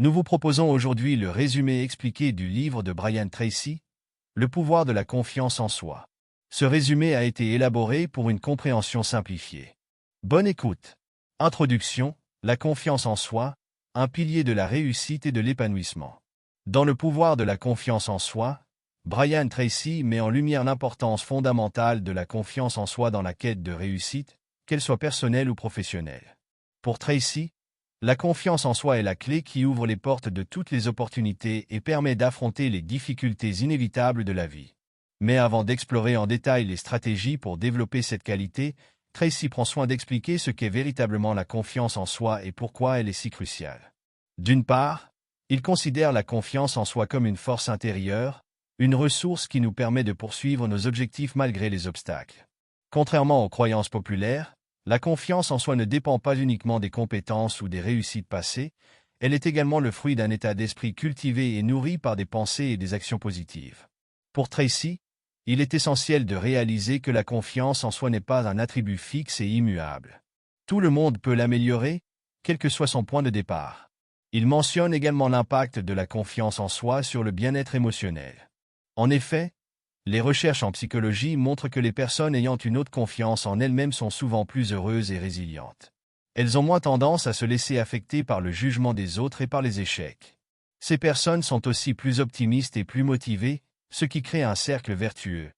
Nous vous proposons aujourd'hui le résumé expliqué du livre de Brian Tracy, Le pouvoir de la confiance en soi. Ce résumé a été élaboré pour une compréhension simplifiée. Bonne écoute. Introduction, la confiance en soi, un pilier de la réussite et de l'épanouissement. Dans Le pouvoir de la confiance en soi, Brian Tracy met en lumière l'importance fondamentale de la confiance en soi dans la quête de réussite, qu'elle soit personnelle ou professionnelle. Pour Tracy, la confiance en soi est la clé qui ouvre les portes de toutes les opportunités et permet d'affronter les difficultés inévitables de la vie. Mais avant d'explorer en détail les stratégies pour développer cette qualité, Tracy prend soin d'expliquer ce qu'est véritablement la confiance en soi et pourquoi elle est si cruciale. D'une part, il considère la confiance en soi comme une force intérieure, une ressource qui nous permet de poursuivre nos objectifs malgré les obstacles. Contrairement aux croyances populaires, la confiance en soi ne dépend pas uniquement des compétences ou des réussites passées, elle est également le fruit d'un état d'esprit cultivé et nourri par des pensées et des actions positives. Pour Tracy, il est essentiel de réaliser que la confiance en soi n'est pas un attribut fixe et immuable. Tout le monde peut l'améliorer, quel que soit son point de départ. Il mentionne également l'impact de la confiance en soi sur le bien-être émotionnel. En effet, les recherches en psychologie montrent que les personnes ayant une haute confiance en elles-mêmes sont souvent plus heureuses et résilientes. Elles ont moins tendance à se laisser affecter par le jugement des autres et par les échecs. Ces personnes sont aussi plus optimistes et plus motivées, ce qui crée un cercle vertueux.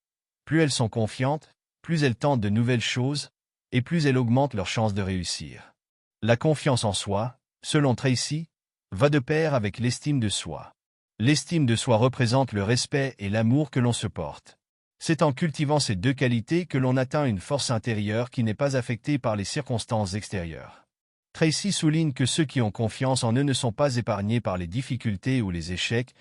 Plus elles sont confiantes, plus elles tentent de nouvelles choses, et plus elles augmentent leurs chances de réussir. La confiance en soi, selon Tracy, va de pair avec l'estime de soi. L'estime de soi représente le respect et l'amour que l'on se porte. C'est en cultivant ces deux qualités que l'on atteint une force intérieure qui n'est pas affectée par les circonstances extérieures. Tracy souligne que ceux qui ont confiance en eux ne sont pas épargnés par les difficultés ou les échecs,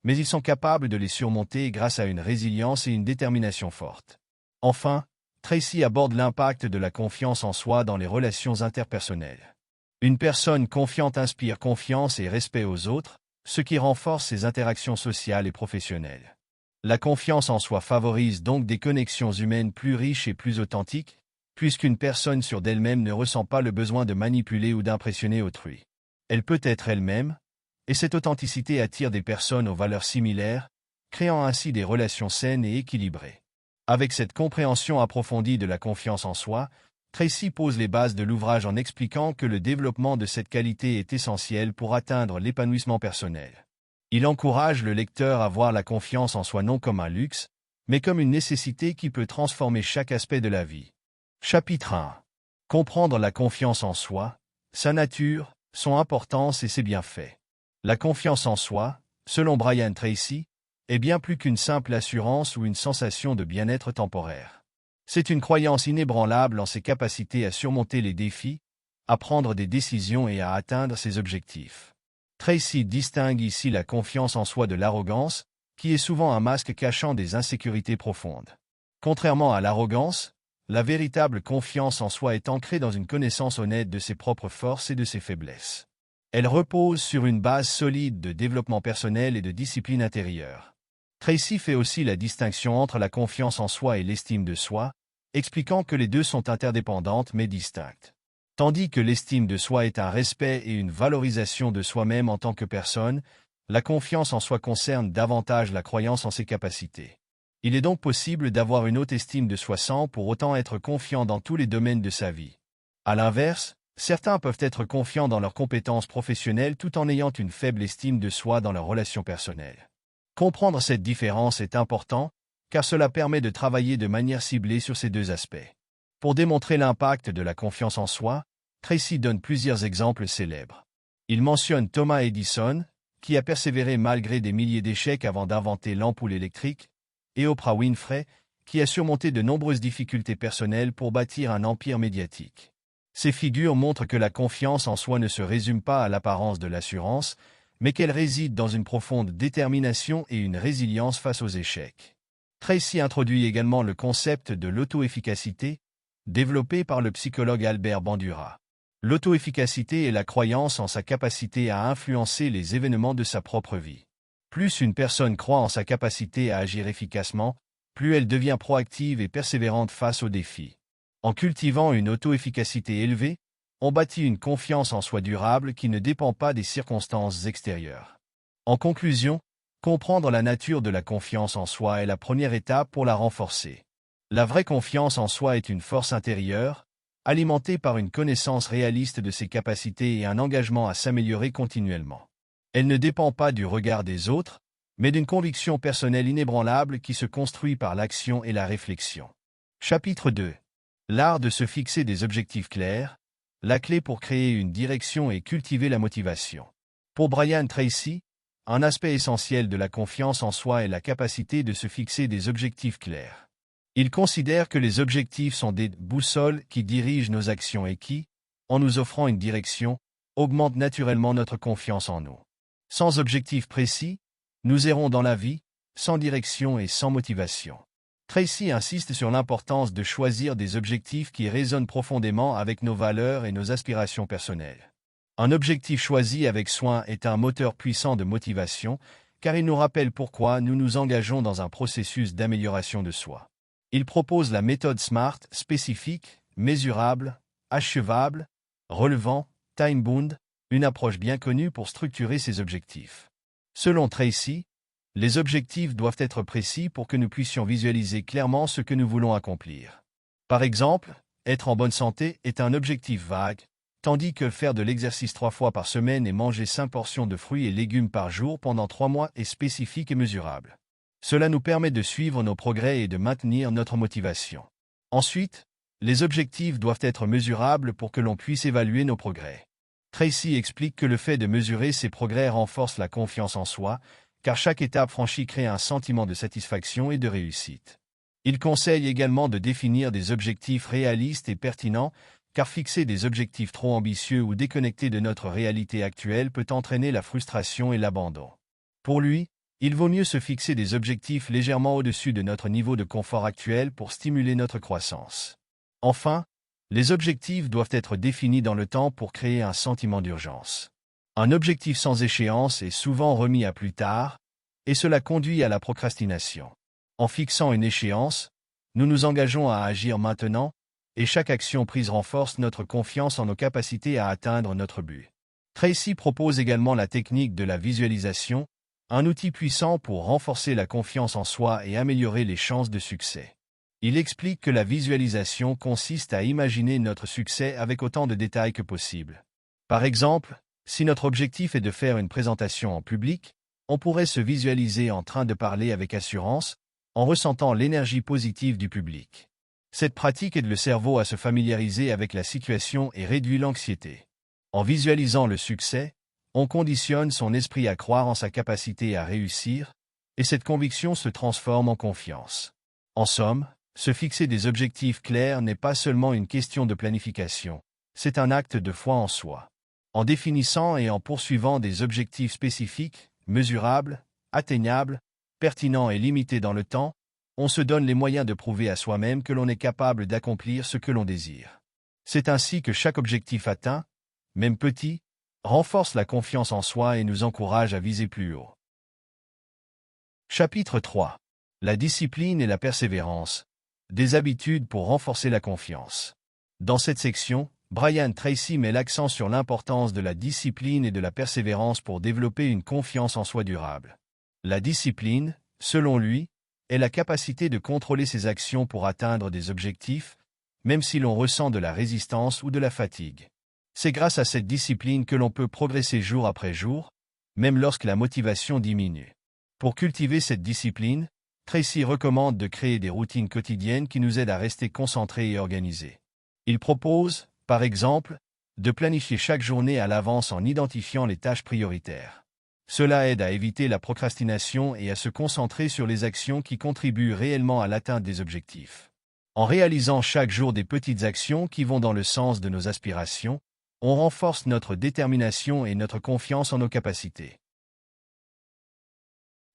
mais ils sont capables de les surmonter grâce à une résilience et une détermination forte. Enfin, Tracy aborde l'impact de la confiance en soi dans les relations interpersonnelles. Une personne confiante inspire confiance et respect aux autres, ce qui renforce ses interactions sociales et professionnelles. La confiance en soi favorise donc des connexions humaines plus riches et plus authentiques, puisqu'une personne sûre d'elle-même ne ressent pas le besoin de manipuler ou d'impressionner autrui. Elle peut être elle-même, et cette authenticité attire des personnes aux valeurs similaires, créant ainsi des relations saines et équilibrées. Avec cette compréhension approfondie de la confiance en soi, Tracy pose les bases de l'ouvrage en expliquant que le développement de cette qualité est essentiel pour atteindre l'épanouissement personnel. Il encourage le lecteur à voir la confiance en soi non comme un luxe, mais comme une nécessité qui peut transformer chaque aspect de la vie. Chapitre 1. Comprendre la confiance en soi, sa nature, son importance et ses bienfaits. La confiance en soi, selon Brian Tracy, est bien plus qu'une simple assurance ou une sensation de bien-être temporaire. C'est une croyance inébranlable en ses capacités à surmonter les défis, à prendre des décisions et à atteindre ses objectifs. Tracy distingue ici la confiance en soi de l'arrogance, qui est souvent un masque cachant des insécurités profondes. Contrairement à l'arrogance, la véritable confiance en soi est ancrée dans une connaissance honnête de ses propres forces et de ses faiblesses. Elle repose sur une base solide de développement personnel et de discipline intérieure. Tracy fait aussi la distinction entre la confiance en soi et l'estime de soi, expliquant que les deux sont interdépendantes mais distinctes. Tandis que l'estime de soi est un respect et une valorisation de soi-même en tant que personne, la confiance en soi concerne davantage la croyance en ses capacités. Il est donc possible d'avoir une haute estime de soi sans pour autant être confiant dans tous les domaines de sa vie. À l'inverse, certains peuvent être confiants dans leurs compétences professionnelles tout en ayant une faible estime de soi dans leurs relations personnelles. Comprendre cette différence est important, car cela permet de travailler de manière ciblée sur ces deux aspects. Pour démontrer l'impact de la confiance en soi, Tracy donne plusieurs exemples célèbres. Il mentionne Thomas Edison, qui a persévéré malgré des milliers d'échecs avant d'inventer l'ampoule électrique, et Oprah Winfrey, qui a surmonté de nombreuses difficultés personnelles pour bâtir un empire médiatique. Ces figures montrent que la confiance en soi ne se résume pas à l'apparence de l'assurance, mais qu'elle réside dans une profonde détermination et une résilience face aux échecs. Tracy introduit également le concept de l'auto-efficacité, développé par le psychologue Albert Bandura. L'auto-efficacité est la croyance en sa capacité à influencer les événements de sa propre vie. Plus une personne croit en sa capacité à agir efficacement, plus elle devient proactive et persévérante face aux défis. En cultivant une auto-efficacité élevée, on bâtit une confiance en soi durable qui ne dépend pas des circonstances extérieures. En conclusion, comprendre la nature de la confiance en soi est la première étape pour la renforcer. La vraie confiance en soi est une force intérieure, alimentée par une connaissance réaliste de ses capacités et un engagement à s'améliorer continuellement. Elle ne dépend pas du regard des autres, mais d'une conviction personnelle inébranlable qui se construit par l'action et la réflexion. Chapitre 2. L'art de se fixer des objectifs clairs, la clé pour créer une direction et cultiver la motivation. Pour Brian Tracy, un aspect essentiel de la confiance en soi est la capacité de se fixer des objectifs clairs. Il considère que les objectifs sont des boussoles qui dirigent nos actions et qui, en nous offrant une direction, augmentent naturellement notre confiance en nous. Sans objectif précis, nous errons dans la vie, sans direction et sans motivation. Tracy insiste sur l'importance de choisir des objectifs qui résonnent profondément avec nos valeurs et nos aspirations personnelles. Un objectif choisi avec soin est un moteur puissant de motivation, car il nous rappelle pourquoi nous nous engageons dans un processus d'amélioration de soi. Il propose la méthode SMART spécifique, mesurable, achevable, relevant, time-bound, une approche bien connue pour structurer ses objectifs. Selon Tracy, les objectifs doivent être précis pour que nous puissions visualiser clairement ce que nous voulons accomplir. Par exemple, être en bonne santé est un objectif vague, tandis que faire de l'exercice 3 fois par semaine et manger 5 portions de fruits et légumes par jour pendant 3 mois est spécifique et mesurable. Cela nous permet de suivre nos progrès et de maintenir notre motivation. Ensuite, les objectifs doivent être mesurables pour que l'on puisse évaluer nos progrès. Tracy explique que le fait de mesurer ces progrès renforce la confiance en soi, car chaque étape franchie crée un sentiment de satisfaction et de réussite. Il conseille également de définir des objectifs réalistes et pertinents, car fixer des objectifs trop ambitieux ou déconnectés de notre réalité actuelle peut entraîner la frustration et l'abandon. Pour lui, il vaut mieux se fixer des objectifs légèrement au-dessus de notre niveau de confort actuel pour stimuler notre croissance. Enfin, les objectifs doivent être définis dans le temps pour créer un sentiment d'urgence. Un objectif sans échéance est souvent remis à plus tard, et cela conduit à la procrastination. En fixant une échéance, nous nous engageons à agir maintenant, et chaque action prise renforce notre confiance en nos capacités à atteindre notre but. Tracy propose également la technique de la visualisation, un outil puissant pour renforcer la confiance en soi et améliorer les chances de succès. Il explique que la visualisation consiste à imaginer notre succès avec autant de détails que possible. Par exemple, si notre objectif est de faire une présentation en public, on pourrait se visualiser en train de parler avec assurance, en ressentant l'énergie positive du public. Cette pratique aide le cerveau à se familiariser avec la situation et réduit l'anxiété. En visualisant le succès, on conditionne son esprit à croire en sa capacité à réussir, et cette conviction se transforme en confiance. En somme, se fixer des objectifs clairs n'est pas seulement une question de planification, c'est un acte de foi en soi. En définissant et en poursuivant des objectifs spécifiques, mesurables, atteignables, pertinents et limités dans le temps, on se donne les moyens de prouver à soi-même que l'on est capable d'accomplir ce que l'on désire. C'est ainsi que chaque objectif atteint, même petit, renforce la confiance en soi et nous encourage à viser plus haut. Chapitre 3. La discipline et la persévérance. Des habitudes pour renforcer la confiance. Dans cette section, Brian Tracy met l'accent sur l'importance de la discipline et de la persévérance pour développer une confiance en soi durable. La discipline, selon lui, est la capacité de contrôler ses actions pour atteindre des objectifs, même si l'on ressent de la résistance ou de la fatigue. C'est grâce à cette discipline que l'on peut progresser jour après jour, même lorsque la motivation diminue. Pour cultiver cette discipline, Tracy recommande de créer des routines quotidiennes qui nous aident à rester concentrés et organisés. Il propose, par exemple, de planifier chaque journée à l'avance en identifiant les tâches prioritaires. Cela aide à éviter la procrastination et à se concentrer sur les actions qui contribuent réellement à l'atteinte des objectifs. En réalisant chaque jour des petites actions qui vont dans le sens de nos aspirations, on renforce notre détermination et notre confiance en nos capacités.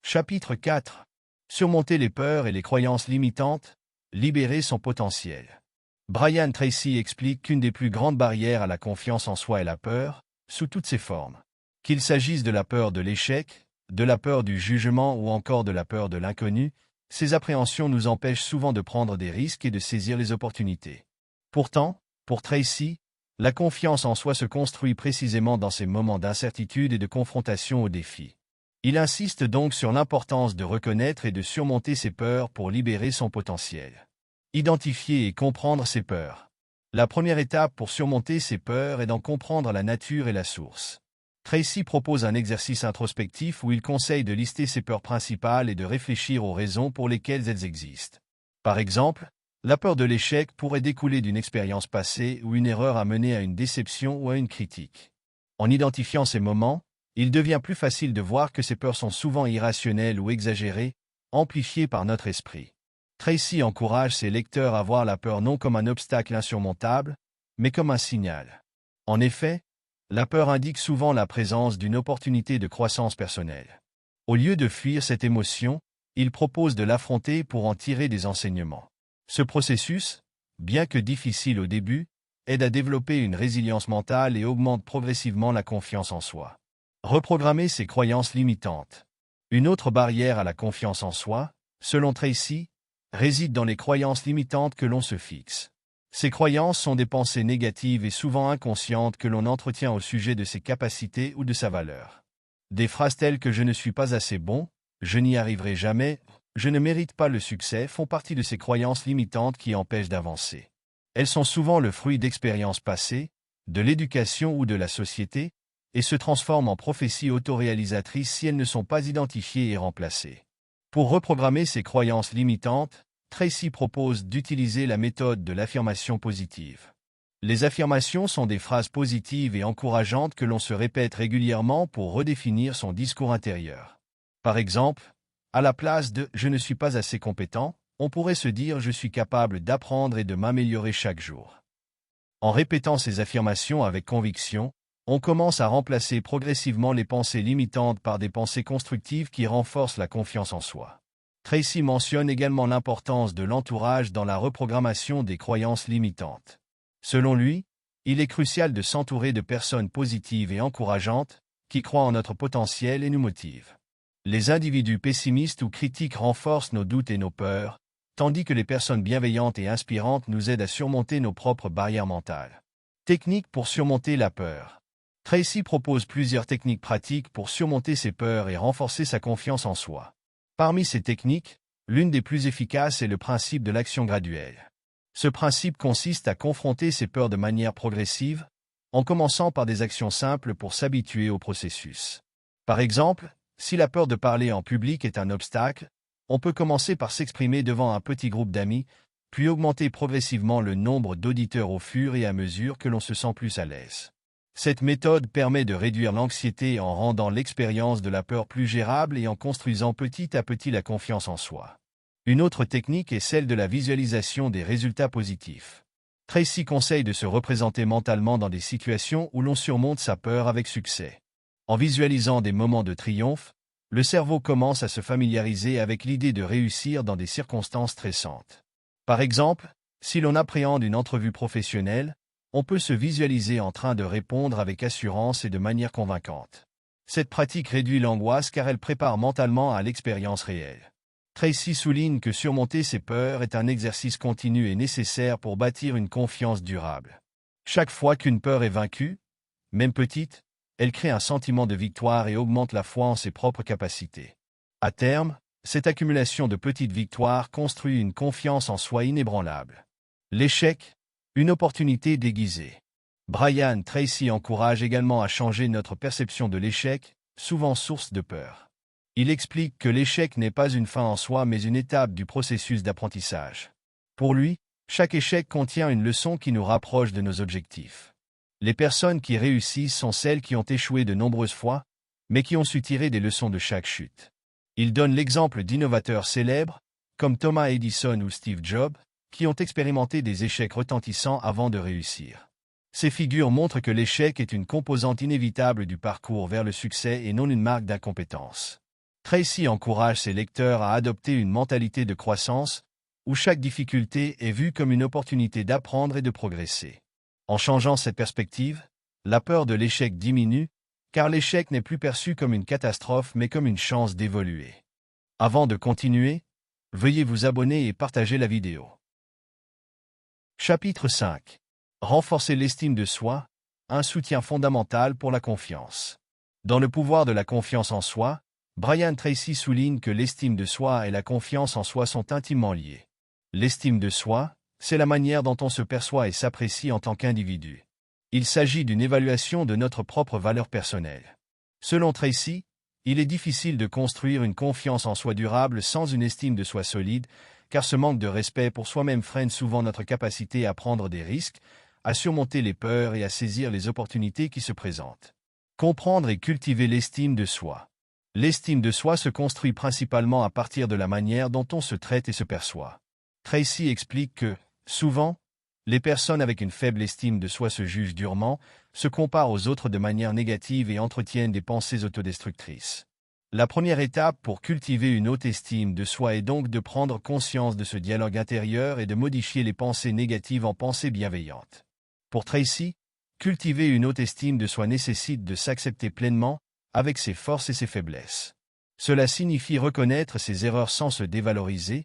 Chapitre 4. Surmonter les peurs et les croyances limitantes, libérer son potentiel. Brian Tracy explique qu'une des plus grandes barrières à la confiance en soi est la peur, sous toutes ses formes. Qu'il s'agisse de la peur de l'échec, de la peur du jugement ou encore de la peur de l'inconnu, ces appréhensions nous empêchent souvent de prendre des risques et de saisir les opportunités. Pourtant, pour Tracy, La confiance en soi se construit précisément dans ces moments d'incertitude et de confrontation aux défis. Il insiste donc sur l'importance de reconnaître et de surmonter ses peurs pour libérer son potentiel. Identifier et comprendre ses peurs. La première étape pour surmonter ses peurs est d'en comprendre la nature et la source. Tracy propose un exercice introspectif où il conseille de lister ses peurs principales et de réfléchir aux raisons pour lesquelles elles existent. Par exemple, la peur de l'échec pourrait découler d'une expérience passée ou une erreur a mené à une déception ou à une critique. En identifiant ces moments, il devient plus facile de voir que ces peurs sont souvent irrationnelles ou exagérées, amplifiées par notre esprit. Tracy encourage ses lecteurs à voir la peur non comme un obstacle insurmontable, mais comme un signal. En effet, la peur indique souvent la présence d'une opportunité de croissance personnelle. Au lieu de fuir cette émotion, il propose de l'affronter pour en tirer des enseignements. Ce processus, bien que difficile au début, aide à développer une résilience mentale et augmente progressivement la confiance en soi. Reprogrammer ses croyances limitantes. Une autre barrière à la confiance en soi, selon Tracy, réside dans les croyances limitantes que l'on se fixe. Ces croyances sont des pensées négatives et souvent inconscientes que l'on entretient au sujet de ses capacités ou de sa valeur. Des phrases telles que « je ne suis pas assez bon »,« je n'y arriverai jamais »,« je ne mérite pas le succès » font partie de ces croyances limitantes qui empêchent d'avancer. Elles sont souvent le fruit d'expériences passées, de l'éducation ou de la société, et se transforment en prophéties autoréalisatrices si elles ne sont pas identifiées et remplacées. Pour reprogrammer ces croyances limitantes, Tracy propose d'utiliser la méthode de l'affirmation positive. Les affirmations sont des phrases positives et encourageantes que l'on se répète régulièrement pour redéfinir son discours intérieur. Par exemple, à la place de « je ne suis pas assez compétent », on pourrait se dire « je suis capable d'apprendre et de m'améliorer chaque jour ». En répétant ces affirmations avec conviction, on commence à remplacer progressivement les pensées limitantes par des pensées constructives qui renforcent la confiance en soi. Tracy mentionne également l'importance de l'entourage dans la reprogrammation des croyances limitantes. Selon lui, il est crucial de s'entourer de personnes positives et encourageantes, qui croient en notre potentiel et nous motivent. Les individus pessimistes ou critiques renforcent nos doutes et nos peurs, tandis que les personnes bienveillantes et inspirantes nous aident à surmonter nos propres barrières mentales. Techniques pour surmonter la peur. Tracy propose plusieurs techniques pratiques pour surmonter ses peurs et renforcer sa confiance en soi. Parmi ces techniques, l'une des plus efficaces est le principe de l'action graduelle. Ce principe consiste à confronter ses peurs de manière progressive, en commençant par des actions simples pour s'habituer au processus. Par exemple, si la peur de parler en public est un obstacle, on peut commencer par s'exprimer devant un petit groupe d'amis, puis augmenter progressivement le nombre d'auditeurs au fur et à mesure que l'on se sent plus à l'aise. Cette méthode permet de réduire l'anxiété en rendant l'expérience de la peur plus gérable et en construisant petit à petit la confiance en soi. Une autre technique est celle de la visualisation des résultats positifs. Tracy conseille de se représenter mentalement dans des situations où l'on surmonte sa peur avec succès. En visualisant des moments de triomphe, le cerveau commence à se familiariser avec l'idée de réussir dans des circonstances stressantes. Par exemple, si l'on appréhende une entrevue professionnelle, on peut se visualiser en train de répondre avec assurance et de manière convaincante. Cette pratique réduit l'angoisse car elle prépare mentalement à l'expérience réelle. Tracy souligne que surmonter ses peurs est un exercice continu et nécessaire pour bâtir une confiance durable. Chaque fois qu'une peur est vaincue, même petite, elle crée un sentiment de victoire et augmente la foi en ses propres capacités. À terme, cette accumulation de petites victoires construit une confiance en soi inébranlable. L'échec, une opportunité déguisée. Brian Tracy encourage également à changer notre perception de l'échec, souvent source de peur. Il explique que l'échec n'est pas une fin en soi mais une étape du processus d'apprentissage. Pour lui, chaque échec contient une leçon qui nous rapproche de nos objectifs. Les personnes qui réussissent sont celles qui ont échoué de nombreuses fois, mais qui ont su tirer des leçons de chaque chute. Il donne l'exemple d'innovateurs célèbres, comme Thomas Edison ou Steve Jobs, qui ont expérimenté des échecs retentissants avant de réussir. Ces figures montrent que l'échec est une composante inévitable du parcours vers le succès et non une marque d'incompétence. Tracy encourage ses lecteurs à adopter une mentalité de croissance, où chaque difficulté est vue comme une opportunité d'apprendre et de progresser. En changeant cette perspective, la peur de l'échec diminue, car l'échec n'est plus perçu comme une catastrophe mais comme une chance d'évoluer. Avant de continuer, veuillez vous abonner et partager la vidéo. Chapitre 5. Renforcer l'estime de soi, un soutien fondamental pour la confiance. Dans Le pouvoir de la confiance en soi, Brian Tracy souligne que l'estime de soi et la confiance en soi sont intimement liées. L'estime de soi, c'est la manière dont on se perçoit et s'apprécie en tant qu'individu. Il s'agit d'une évaluation de notre propre valeur personnelle. Selon Tracy, il est difficile de construire une confiance en soi durable sans une estime de soi solide, car ce manque de respect pour soi-même freine souvent notre capacité à prendre des risques, à surmonter les peurs et à saisir les opportunités qui se présentent. Comprendre et cultiver l'estime de soi. L'estime de soi se construit principalement à partir de la manière dont on se traite et se perçoit. Tracy explique que, souvent, les personnes avec une faible estime de soi se jugent durement, se comparent aux autres de manière négative et entretiennent des pensées autodestructrices. La première étape pour cultiver une haute estime de soi est donc de prendre conscience de ce dialogue intérieur et de modifier les pensées négatives en pensées bienveillantes. Pour Tracy, cultiver une haute estime de soi nécessite de s'accepter pleinement, avec ses forces et ses faiblesses. Cela signifie reconnaître ses erreurs sans se dévaloriser,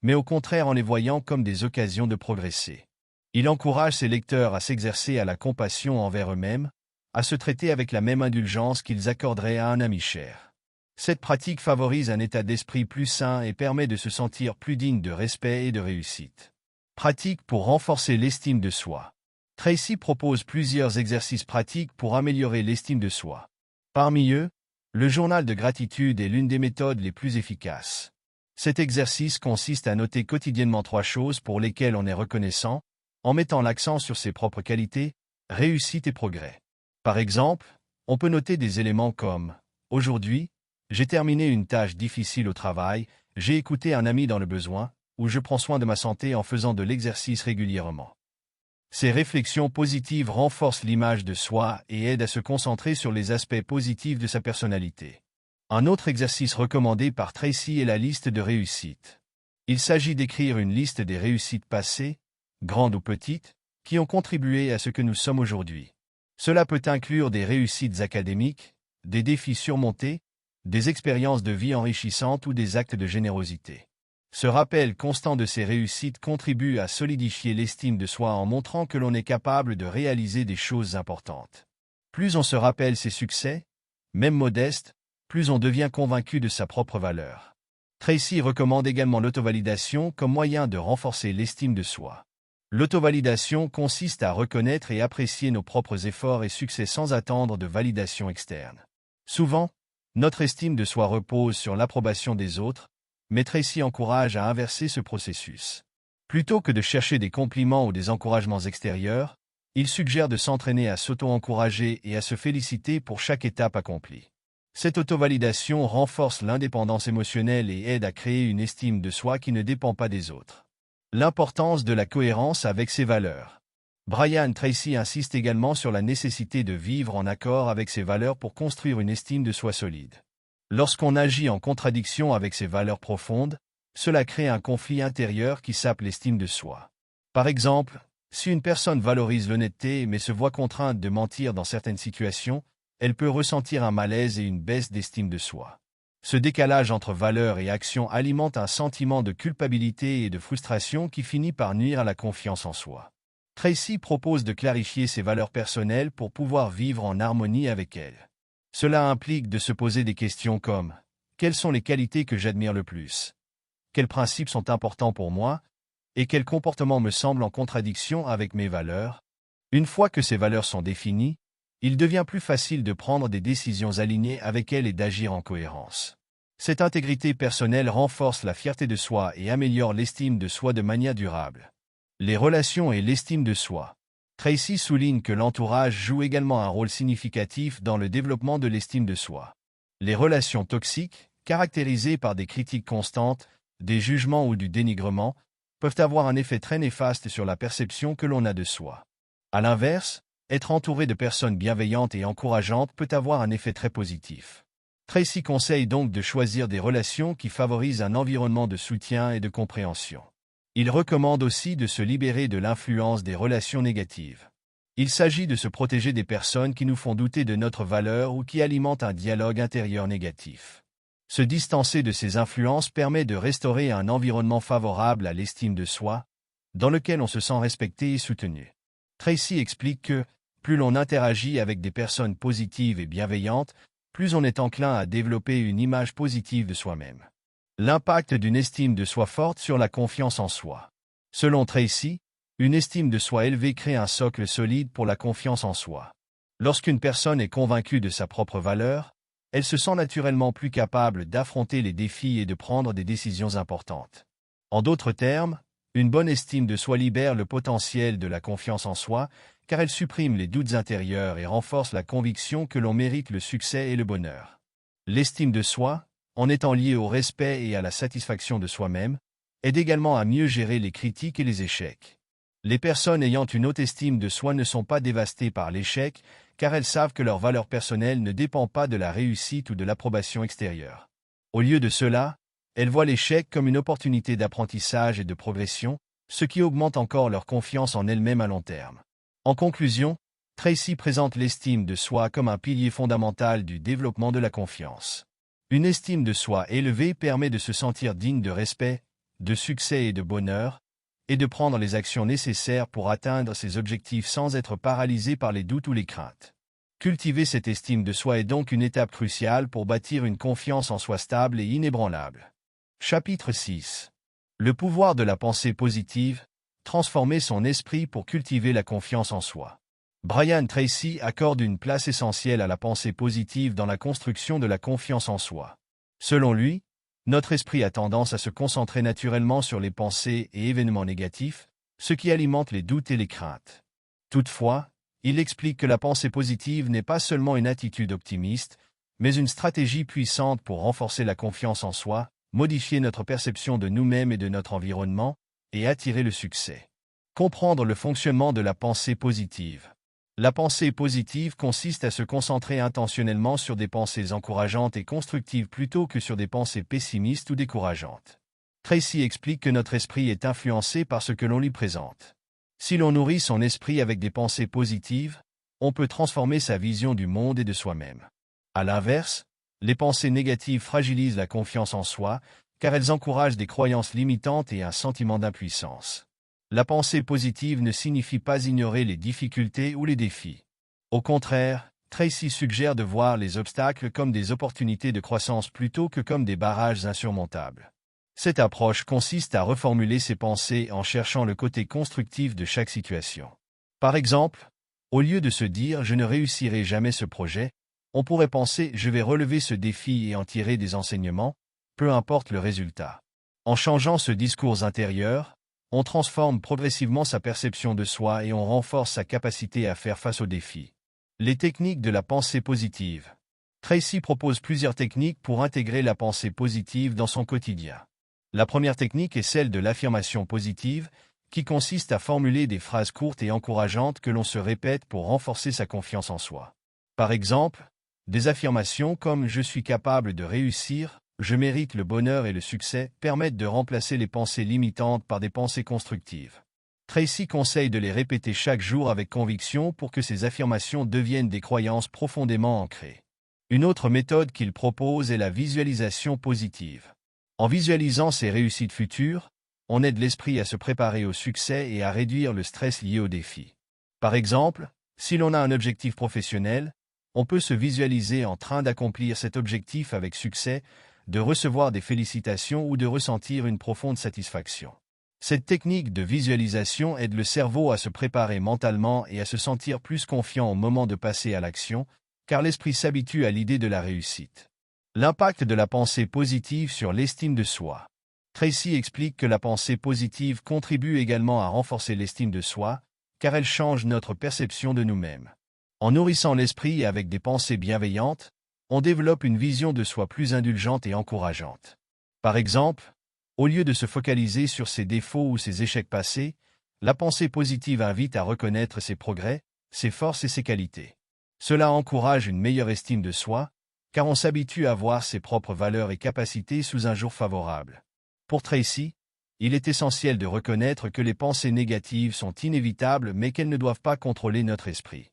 mais au contraire en les voyant comme des occasions de progresser. Il encourage ses lecteurs à s'exercer à la compassion envers eux-mêmes, à se traiter avec la même indulgence qu'ils accorderaient à un ami cher. Cette pratique favorise un état d'esprit plus sain et permet de se sentir plus digne de respect et de réussite. Pratique pour renforcer l'estime de soi. Tracy propose plusieurs exercices pratiques pour améliorer l'estime de soi. Parmi eux, le journal de gratitude est l'une des méthodes les plus efficaces. Cet exercice consiste à noter quotidiennement 3 choses pour lesquelles on est reconnaissant, en mettant l'accent sur ses propres qualités, réussites et progrès. Par exemple, on peut noter des éléments comme « Aujourd'hui, j'ai terminé une tâche difficile au travail, j'ai écouté un ami dans le besoin, ou je prends soin de ma santé en faisant de l'exercice régulièrement. » Ces réflexions positives renforcent l'image de soi et aident à se concentrer sur les aspects positifs de sa personnalité. Un autre exercice recommandé par Tracy est la liste de réussites. Il s'agit d'écrire une liste des réussites passées, grandes ou petites, qui ont contribué à ce que nous sommes aujourd'hui. Cela peut inclure des réussites académiques, des défis surmontés, des expériences de vie enrichissantes ou des actes de générosité. Ce rappel constant de ces réussites contribue à solidifier l'estime de soi en montrant que l'on est capable de réaliser des choses importantes. Plus on se rappelle ses succès, même modestes, plus on devient convaincu de sa propre valeur. Tracy recommande également l'autovalidation comme moyen de renforcer l'estime de soi. L'autovalidation consiste à reconnaître et apprécier nos propres efforts et succès sans attendre de validation externe. Souvent, notre estime de soi repose sur l'approbation des autres, mais Tracy encourage à inverser ce processus. Plutôt que de chercher des compliments ou des encouragements extérieurs, il suggère de s'entraîner à s'auto-encourager et à se féliciter pour chaque étape accomplie. Cette auto-validation renforce l'indépendance émotionnelle et aide à créer une estime de soi qui ne dépend pas des autres. L'importance de la cohérence avec ses valeurs. Brian Tracy insiste également sur la nécessité de vivre en accord avec ses valeurs pour construire une estime de soi solide. Lorsqu'on agit en contradiction avec ses valeurs profondes, cela crée un conflit intérieur qui sape l'estime de soi. Par exemple, si une personne valorise l'honnêteté mais se voit contrainte de mentir dans certaines situations, elle peut ressentir un malaise et une baisse d'estime de soi. Ce décalage entre valeurs et actions alimente un sentiment de culpabilité et de frustration qui finit par nuire à la confiance en soi. Tracy propose de clarifier ses valeurs personnelles pour pouvoir vivre en harmonie avec elles. Cela implique de se poser des questions comme « Quelles sont les qualités que j'admire le plus ? Quels principes sont importants pour moi ? Et quels comportements me semblent en contradiction avec mes valeurs ?» Une fois que ces valeurs sont définies, il devient plus facile de prendre des décisions alignées avec elles et d'agir en cohérence. Cette intégrité personnelle renforce la fierté de soi et améliore l'estime de soi de manière durable. Les relations et l'estime de soi. Tracy souligne que l'entourage joue également un rôle significatif dans le développement de l'estime de soi. Les relations toxiques, caractérisées par des critiques constantes, des jugements ou du dénigrement, peuvent avoir un effet très néfaste sur la perception que l'on a de soi. À l'inverse, être entouré de personnes bienveillantes et encourageantes peut avoir un effet très positif. Tracy conseille donc de choisir des relations qui favorisent un environnement de soutien et de compréhension. Il recommande aussi de se libérer de l'influence des relations négatives. Il s'agit de se protéger des personnes qui nous font douter de notre valeur ou qui alimentent un dialogue intérieur négatif. Se distancer de ces influences permet de restaurer un environnement favorable à l'estime de soi, dans lequel on se sent respecté et soutenu. Tracy explique que, plus l'on interagit avec des personnes positives et bienveillantes, plus on est enclin à développer une image positive de soi-même. L'impact d'une estime de soi forte sur la confiance en soi. Selon Tracy, une estime de soi élevée crée un socle solide pour la confiance en soi. Lorsqu'une personne est convaincue de sa propre valeur, elle se sent naturellement plus capable d'affronter les défis et de prendre des décisions importantes. En d'autres termes, une bonne estime de soi libère le potentiel de la confiance en soi, car elle supprime les doutes intérieurs et renforce la conviction que l'on mérite le succès et le bonheur. L'estime de soi, en étant liée au respect et à la satisfaction de soi-même, aide également à mieux gérer les critiques et les échecs. Les personnes ayant une haute estime de soi ne sont pas dévastées par l'échec, car elles savent que leur valeur personnelle ne dépend pas de la réussite ou de l'approbation extérieure. Au lieu de cela, elles voient l'échec comme une opportunité d'apprentissage et de progression, ce qui augmente encore leur confiance en elles-mêmes à long terme. En conclusion, Tracy présente l'estime de soi comme un pilier fondamental du développement de la confiance. Une estime de soi élevée permet de se sentir digne de respect, de succès et de bonheur, et de prendre les actions nécessaires pour atteindre ses objectifs sans être paralysé par les doutes ou les craintes. Cultiver cette estime de soi est donc une étape cruciale pour bâtir une confiance en soi stable et inébranlable. Chapitre 6. Le pouvoir de la pensée positive, transformer son esprit pour cultiver la confiance en soi. Brian Tracy accorde une place essentielle à la pensée positive dans la construction de la confiance en soi. Selon lui, notre esprit a tendance à se concentrer naturellement sur les pensées et événements négatifs, ce qui alimente les doutes et les craintes. Toutefois, il explique que la pensée positive n'est pas seulement une attitude optimiste, mais une stratégie puissante pour renforcer la confiance en soi, modifier notre perception de nous-mêmes et de notre environnement, et attirer le succès. Comprendre le fonctionnement de la pensée positive. La pensée positive consiste à se concentrer intentionnellement sur des pensées encourageantes et constructives plutôt que sur des pensées pessimistes ou décourageantes. Tracy explique que notre esprit est influencé par ce que l'on lui présente. Si l'on nourrit son esprit avec des pensées positives, on peut transformer sa vision du monde et de soi-même. À l'inverse, les pensées négatives fragilisent la confiance en soi, car elles encouragent des croyances limitantes et un sentiment d'impuissance. La pensée positive ne signifie pas ignorer les difficultés ou les défis. Au contraire, Tracy suggère de voir les obstacles comme des opportunités de croissance plutôt que comme des barrages insurmontables. Cette approche consiste à reformuler ses pensées en cherchant le côté constructif de chaque situation. Par exemple, au lieu de se dire « je ne réussirai jamais ce projet », on pourrait penser « je vais relever ce défi et en tirer des enseignements », peu importe le résultat. En changeant ce discours intérieur, on transforme progressivement sa perception de soi et on renforce sa capacité à faire face aux défis. Les techniques de la pensée positive. Tracy propose plusieurs techniques pour intégrer la pensée positive dans son quotidien. La première technique est celle de l'affirmation positive, qui consiste à formuler des phrases courtes et encourageantes que l'on se répète pour renforcer sa confiance en soi. Par exemple, des affirmations comme « je suis capable de réussir », je mérite le bonheur et le succès permettent de remplacer les pensées limitantes par des pensées constructives. Tracy conseille de les répéter chaque jour avec conviction pour que ces affirmations deviennent des croyances profondément ancrées. Une autre méthode qu'il propose est la visualisation positive. En visualisant ses réussites futures, on aide l'esprit à se préparer au succès et à réduire le stress lié aux défis. Par exemple, si l'on a un objectif professionnel, on peut se visualiser en train d'accomplir cet objectif avec succès, de recevoir des félicitations ou de ressentir une profonde satisfaction. Cette technique de visualisation aide le cerveau à se préparer mentalement et à se sentir plus confiant au moment de passer à l'action, car l'esprit s'habitue à l'idée de la réussite. L'impact de la pensée positive sur l'estime de soi. Tracy explique que la pensée positive contribue également à renforcer l'estime de soi, car elle change notre perception de nous-mêmes. En nourrissant l'esprit avec des pensées bienveillantes, on développe une vision de soi plus indulgente et encourageante. Par exemple, au lieu de se focaliser sur ses défauts ou ses échecs passés, la pensée positive invite à reconnaître ses progrès, ses forces et ses qualités. Cela encourage une meilleure estime de soi, car on s'habitue à voir ses propres valeurs et capacités sous un jour favorable. Pour Tracy, il est essentiel de reconnaître que les pensées négatives sont inévitables mais qu'elles ne doivent pas contrôler notre esprit.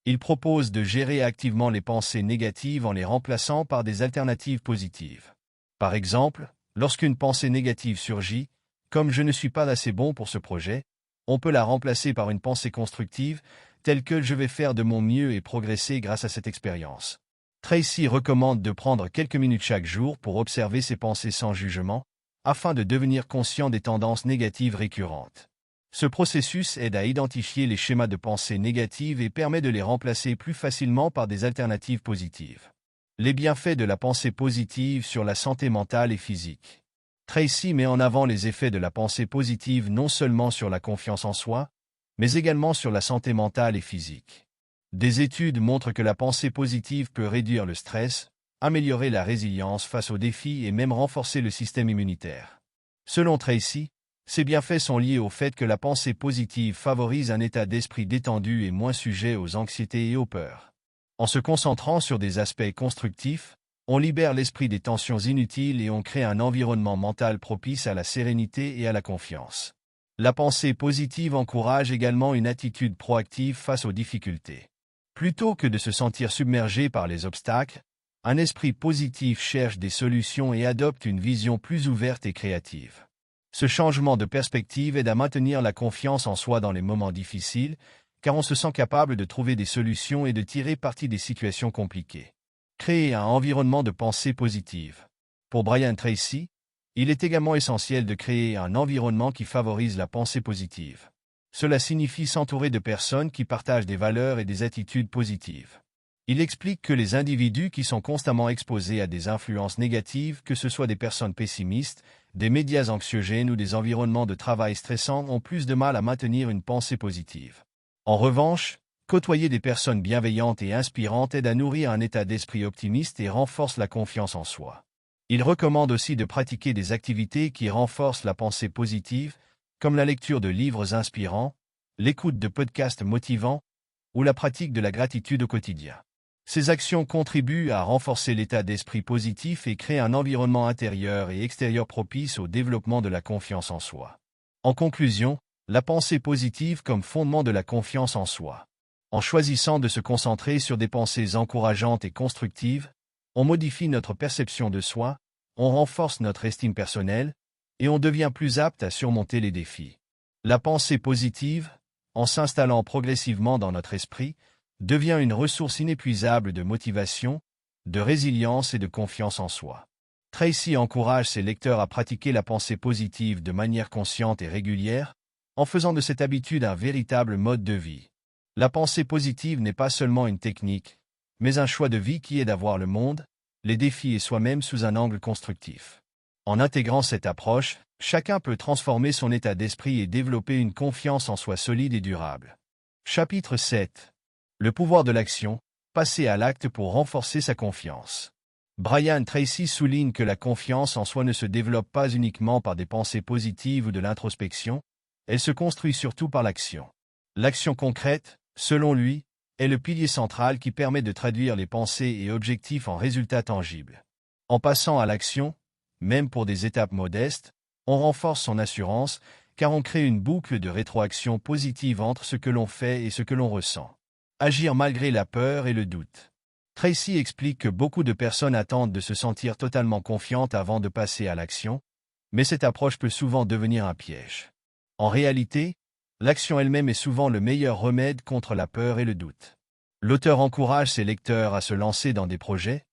Il propose de gérer activement les pensées négatives en les remplaçant par des alternatives positives. Par exemple, lorsqu'une pensée négative surgit, comme « je ne suis pas assez bon pour ce projet », On peut la remplacer par une pensée constructive, telle que je vais faire de mon mieux et progresser grâce à cette expérience. Tracy recommande de prendre quelques minutes chaque jour pour observer ses pensées sans jugement, afin de devenir conscient des tendances négatives récurrentes. Ce processus aide à identifier les schémas de pensée négatives et permet de les remplacer plus facilement par des alternatives positives. Les bienfaits de la pensée positive sur la santé mentale et physique. Tracy met en avant les effets de la pensée positive non seulement sur la confiance en soi, mais également sur la santé mentale et physique. Des études montrent que la pensée positive peut réduire le stress, améliorer la résilience face aux défis et même renforcer le système immunitaire. Selon Tracy, ces bienfaits sont liés au fait que la pensée positive favorise un état d'esprit détendu et moins sujet aux anxiétés et aux peurs. En se concentrant sur des aspects constructifs, on libère l'esprit des tensions inutiles et on crée un environnement mental propice à la sérénité et à la confiance. La pensée positive encourage également une attitude proactive face aux difficultés. Plutôt que de se sentir submergé par les obstacles, un esprit positif cherche des solutions et adopte une vision plus ouverte et créative. Ce changement de perspective aide à maintenir la confiance en soi dans les moments difficiles, car on se sent capable de trouver des solutions et de tirer parti des situations compliquées. Créer un environnement de pensée positive. Pour Brian Tracy, il est également essentiel de créer un environnement qui favorise la pensée positive. Cela signifie s'entourer de personnes qui partagent des valeurs et des attitudes positives. Il explique que les individus qui sont constamment exposés à des influences négatives, que ce soit des personnes pessimistes, des médias anxiogènes ou des environnements de travail stressants, ont plus de mal à maintenir une pensée positive. En revanche, côtoyer des personnes bienveillantes et inspirantes aide à nourrir un état d'esprit optimiste et renforce la confiance en soi. Il recommande aussi de pratiquer des activités qui renforcent la pensée positive, comme la lecture de livres inspirants, l'écoute de podcasts motivants ou la pratique de la gratitude au quotidien. Ces actions contribuent à renforcer l'état d'esprit positif et créent un environnement intérieur et extérieur propice au développement de la confiance en soi. En conclusion, la pensée positive comme fondement de la confiance en soi. En choisissant de se concentrer sur des pensées encourageantes et constructives, on modifie notre perception de soi, on renforce notre estime personnelle, et on devient plus apte à surmonter les défis. La pensée positive, en s'installant progressivement dans notre esprit, devient une ressource inépuisable de motivation, de résilience et de confiance en soi. Tracy encourage ses lecteurs à pratiquer la pensée positive de manière consciente et régulière, en faisant de cette habitude un véritable mode de vie. La pensée positive n'est pas seulement une technique, mais un choix de vie qui aide à voir le monde, les défis et soi-même sous un angle constructif. En intégrant cette approche, chacun peut transformer son état d'esprit et développer une confiance en soi solide et durable. Chapitre 7. Le pouvoir de l'action, passer à l'acte pour renforcer sa confiance. Brian Tracy souligne que la confiance en soi ne se développe pas uniquement par des pensées positives ou de l'introspection, elle se construit surtout par l'action. L'action concrète, selon lui, est le pilier central qui permet de traduire les pensées et objectifs en résultats tangibles. En passant à l'action, même pour des étapes modestes, on renforce son assurance, car on crée une boucle de rétroaction positive entre ce que l'on fait et ce que l'on ressent. Agir malgré la peur et le doute. Tracy explique que beaucoup de personnes attendent de se sentir totalement confiantes avant de passer à l'action, mais cette approche peut souvent devenir un piège. En réalité, l'action elle-même est souvent le meilleur remède contre la peur et le doute. L'auteur encourage ses lecteurs à se lancer dans des projets,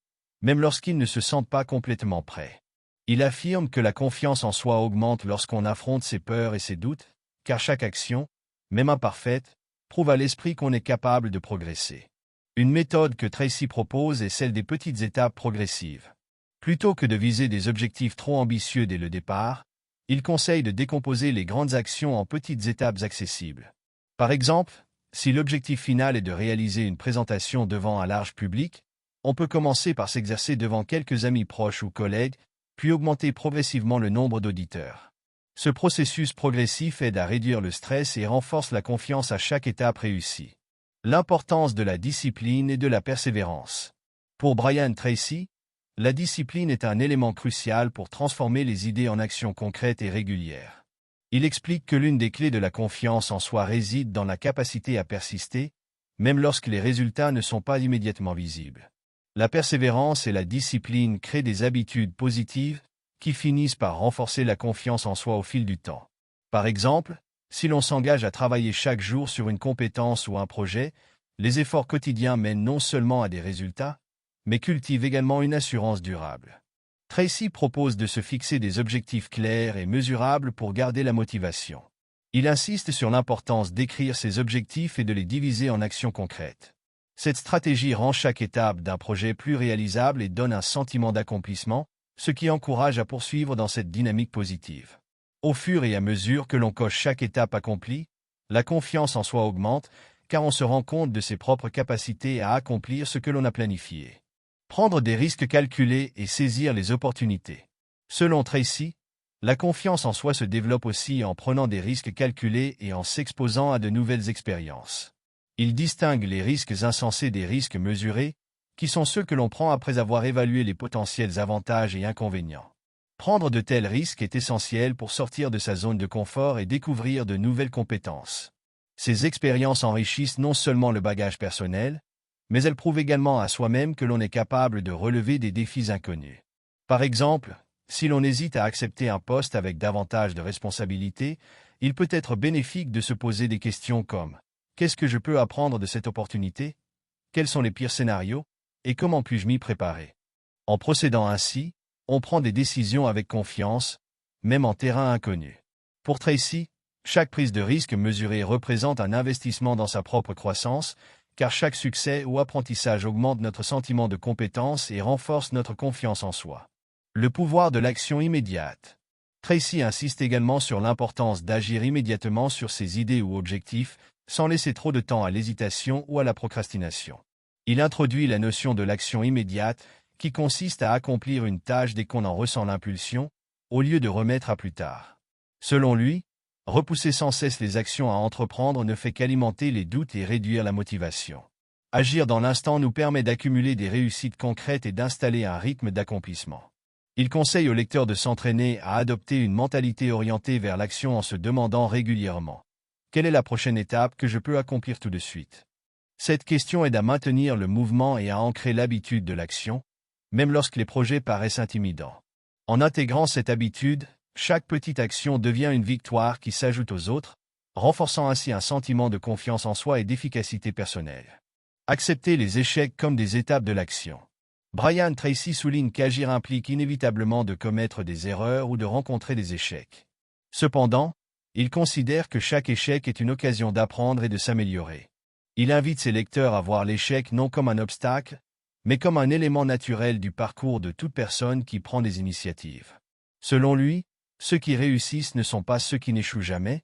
même lorsqu'ils ne se sentent pas complètement prêts. Il affirme que la confiance en soi augmente lorsqu'on affronte ses peurs et ses doutes, car chaque action, même imparfaite, prouve à l'esprit qu'on est capable de progresser. Une méthode que Tracy propose est celle des petites étapes progressives. Plutôt que de viser des objectifs trop ambitieux dès le départ, il conseille de décomposer les grandes actions en petites étapes accessibles. Par exemple, si l'objectif final est de réaliser une présentation devant un large public, on peut commencer par s'exercer devant quelques amis proches ou collègues, puis augmenter progressivement le nombre d'auditeurs. Ce processus progressif aide à réduire le stress et renforce la confiance à chaque étape réussie. L'importance de la discipline et de la persévérance. Pour Brian Tracy, la discipline est un élément crucial pour transformer les idées en actions concrètes et régulières. Il explique que l'une des clés de la confiance en soi réside dans la capacité à persister, même lorsque les résultats ne sont pas immédiatement visibles. La persévérance et la discipline créent des habitudes positives qui finissent par renforcer la confiance en soi au fil du temps. Par exemple, Si l'on s'engage à travailler chaque jour sur une compétence ou un projet, les efforts quotidiens mènent non seulement à des résultats, mais cultivent également une assurance durable. Tracy propose de se fixer des objectifs clairs et mesurables pour garder la motivation. Il insiste sur l'importance d'écrire ses objectifs et de les diviser en actions concrètes. Cette stratégie rend chaque étape d'un projet plus réalisable et donne un sentiment d'accomplissement, ce qui encourage à poursuivre dans cette dynamique positive. Au fur et à mesure que l'on coche chaque étape accomplie, la confiance en soi augmente, car on se rend compte de ses propres capacités à accomplir ce que l'on a planifié. Prendre des risques calculés et saisir les opportunités. Selon Tracy, la confiance en soi se développe aussi en prenant des risques calculés et en s'exposant à de nouvelles expériences. Il distingue les risques insensés des risques mesurés, qui sont ceux que l'on prend après avoir évalué les potentiels avantages et inconvénients. Prendre de tels risques est essentiel pour sortir de sa zone de confort et découvrir de nouvelles compétences. Ces expériences enrichissent non seulement le bagage personnel, mais elles prouvent également à soi-même que l'on est capable de relever des défis inconnus. Par exemple, si l'on hésite à accepter un poste avec davantage de responsabilités, il peut être bénéfique de se poser des questions comme « Qu'est-ce que je peux apprendre de cette opportunité? Quels sont les pires scénarios? Et comment puis-je m'y préparer ?» En procédant ainsi, on prend des décisions avec confiance, même en terrain inconnu. Pour Tracy, chaque prise de risque mesurée représente un investissement dans sa propre croissance, car chaque succès ou apprentissage augmente notre sentiment de compétence et renforce notre confiance en soi. Le pouvoir de l'action immédiate. Tracy insiste également sur l'importance d'agir immédiatement sur ses idées ou objectifs, sans laisser trop de temps à l'hésitation ou à la procrastination. Il introduit la notion de l'action immédiate, qui consiste à accomplir une tâche dès qu'on en ressent l'impulsion, au lieu de remettre à plus tard. Selon lui, repousser sans cesse les actions à entreprendre ne fait qu'alimenter les doutes et réduire la motivation. Agir dans l'instant nous permet d'accumuler des réussites concrètes et d'installer un rythme d'accomplissement. Il conseille au lecteur de s'entraîner à adopter une mentalité orientée vers l'action en se demandant régulièrement « Quelle est la prochaine étape que je peux accomplir tout de suite ?» Cette question aide à maintenir le mouvement et à ancrer l'habitude de l'action, même lorsque les projets paraissent intimidants. En intégrant cette habitude, chaque petite action devient une victoire qui s'ajoute aux autres, renforçant ainsi un sentiment de confiance en soi et d'efficacité personnelle. Accepter les échecs comme des étapes de l'action. Brian Tracy souligne qu'agir implique inévitablement de commettre des erreurs ou de rencontrer des échecs. Cependant, il considère que chaque échec est une occasion d'apprendre et de s'améliorer. Il invite ses lecteurs à voir l'échec non comme un obstacle, mais comme un élément naturel du parcours de toute personne qui prend des initiatives. Selon lui, ceux qui réussissent ne sont pas ceux qui n'échouent jamais,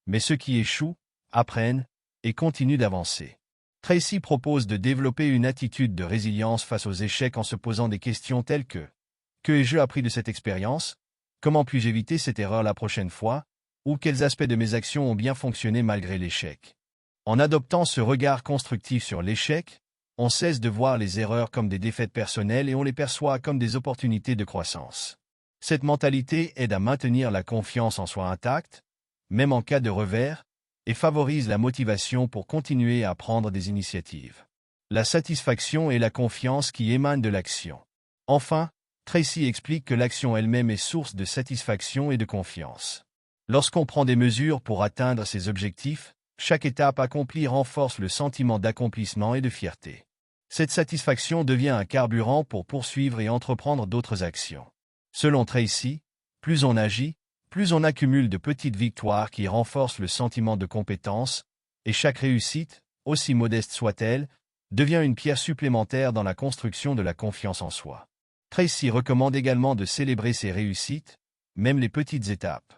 mais ceux qui échouent, apprennent et continuent d'avancer. Tracy propose de développer une attitude de résilience face aux échecs en se posant des questions telles que « Que ai-je appris de cette expérience? Comment puis-je éviter cette erreur la prochaine fois? Ou quels aspects de mes actions ont bien fonctionné malgré l'échec ?» En adoptant ce regard constructif sur l'échec, on cesse de voir les erreurs comme des défaites personnelles et on les perçoit comme des opportunités de croissance. Cette mentalité aide à maintenir la confiance en soi intacte, même en cas de revers, et favorise la motivation pour continuer à prendre des initiatives. La satisfaction et la confiance qui émanent de l'action. Enfin, Tracy explique que l'action elle-même est source de satisfaction et de confiance. Lorsqu'on prend des mesures pour atteindre ses objectifs, chaque étape accomplie renforce le sentiment d'accomplissement et de fierté. Cette satisfaction devient un carburant pour poursuivre et entreprendre d'autres actions. Selon Tracy, plus on agit, plus on accumule de petites victoires qui renforcent le sentiment de compétence, et chaque réussite, aussi modeste soit-elle, devient une pierre supplémentaire dans la construction de la confiance en soi. Tracy recommande également de célébrer ses réussites, même les petites étapes.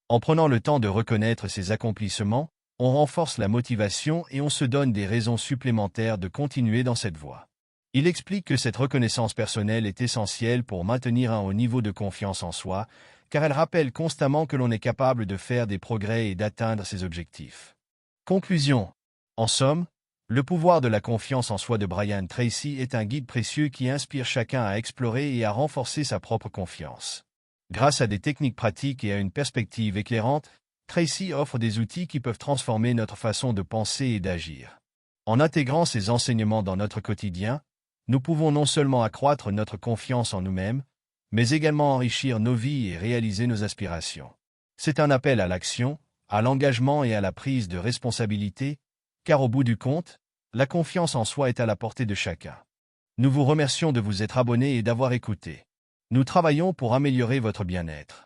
En prenant le temps de reconnaître ses accomplissements, on renforce la motivation et on se donne des raisons supplémentaires de continuer dans cette voie. Il explique que cette reconnaissance personnelle est essentielle pour maintenir un haut niveau de confiance en soi, car elle rappelle constamment que l'on est capable de faire des progrès et d'atteindre ses objectifs. Conclusion. En somme, le pouvoir de la confiance en soi de Brian Tracy est un guide précieux qui inspire chacun à explorer et à renforcer sa propre confiance. Grâce à des techniques pratiques et à une perspective éclairante, Tracy offre des outils qui peuvent transformer notre façon de penser et d'agir. En intégrant ces enseignements dans notre quotidien, nous pouvons non seulement accroître notre confiance en nous-mêmes, mais également enrichir nos vies et réaliser nos aspirations. C'est un appel à l'action, à l'engagement et à la prise de responsabilité, car au bout du compte, la confiance en soi est à la portée de chacun. Nous vous remercions de vous être abonné et d'avoir écouté. Nous travaillons pour améliorer votre bien-être.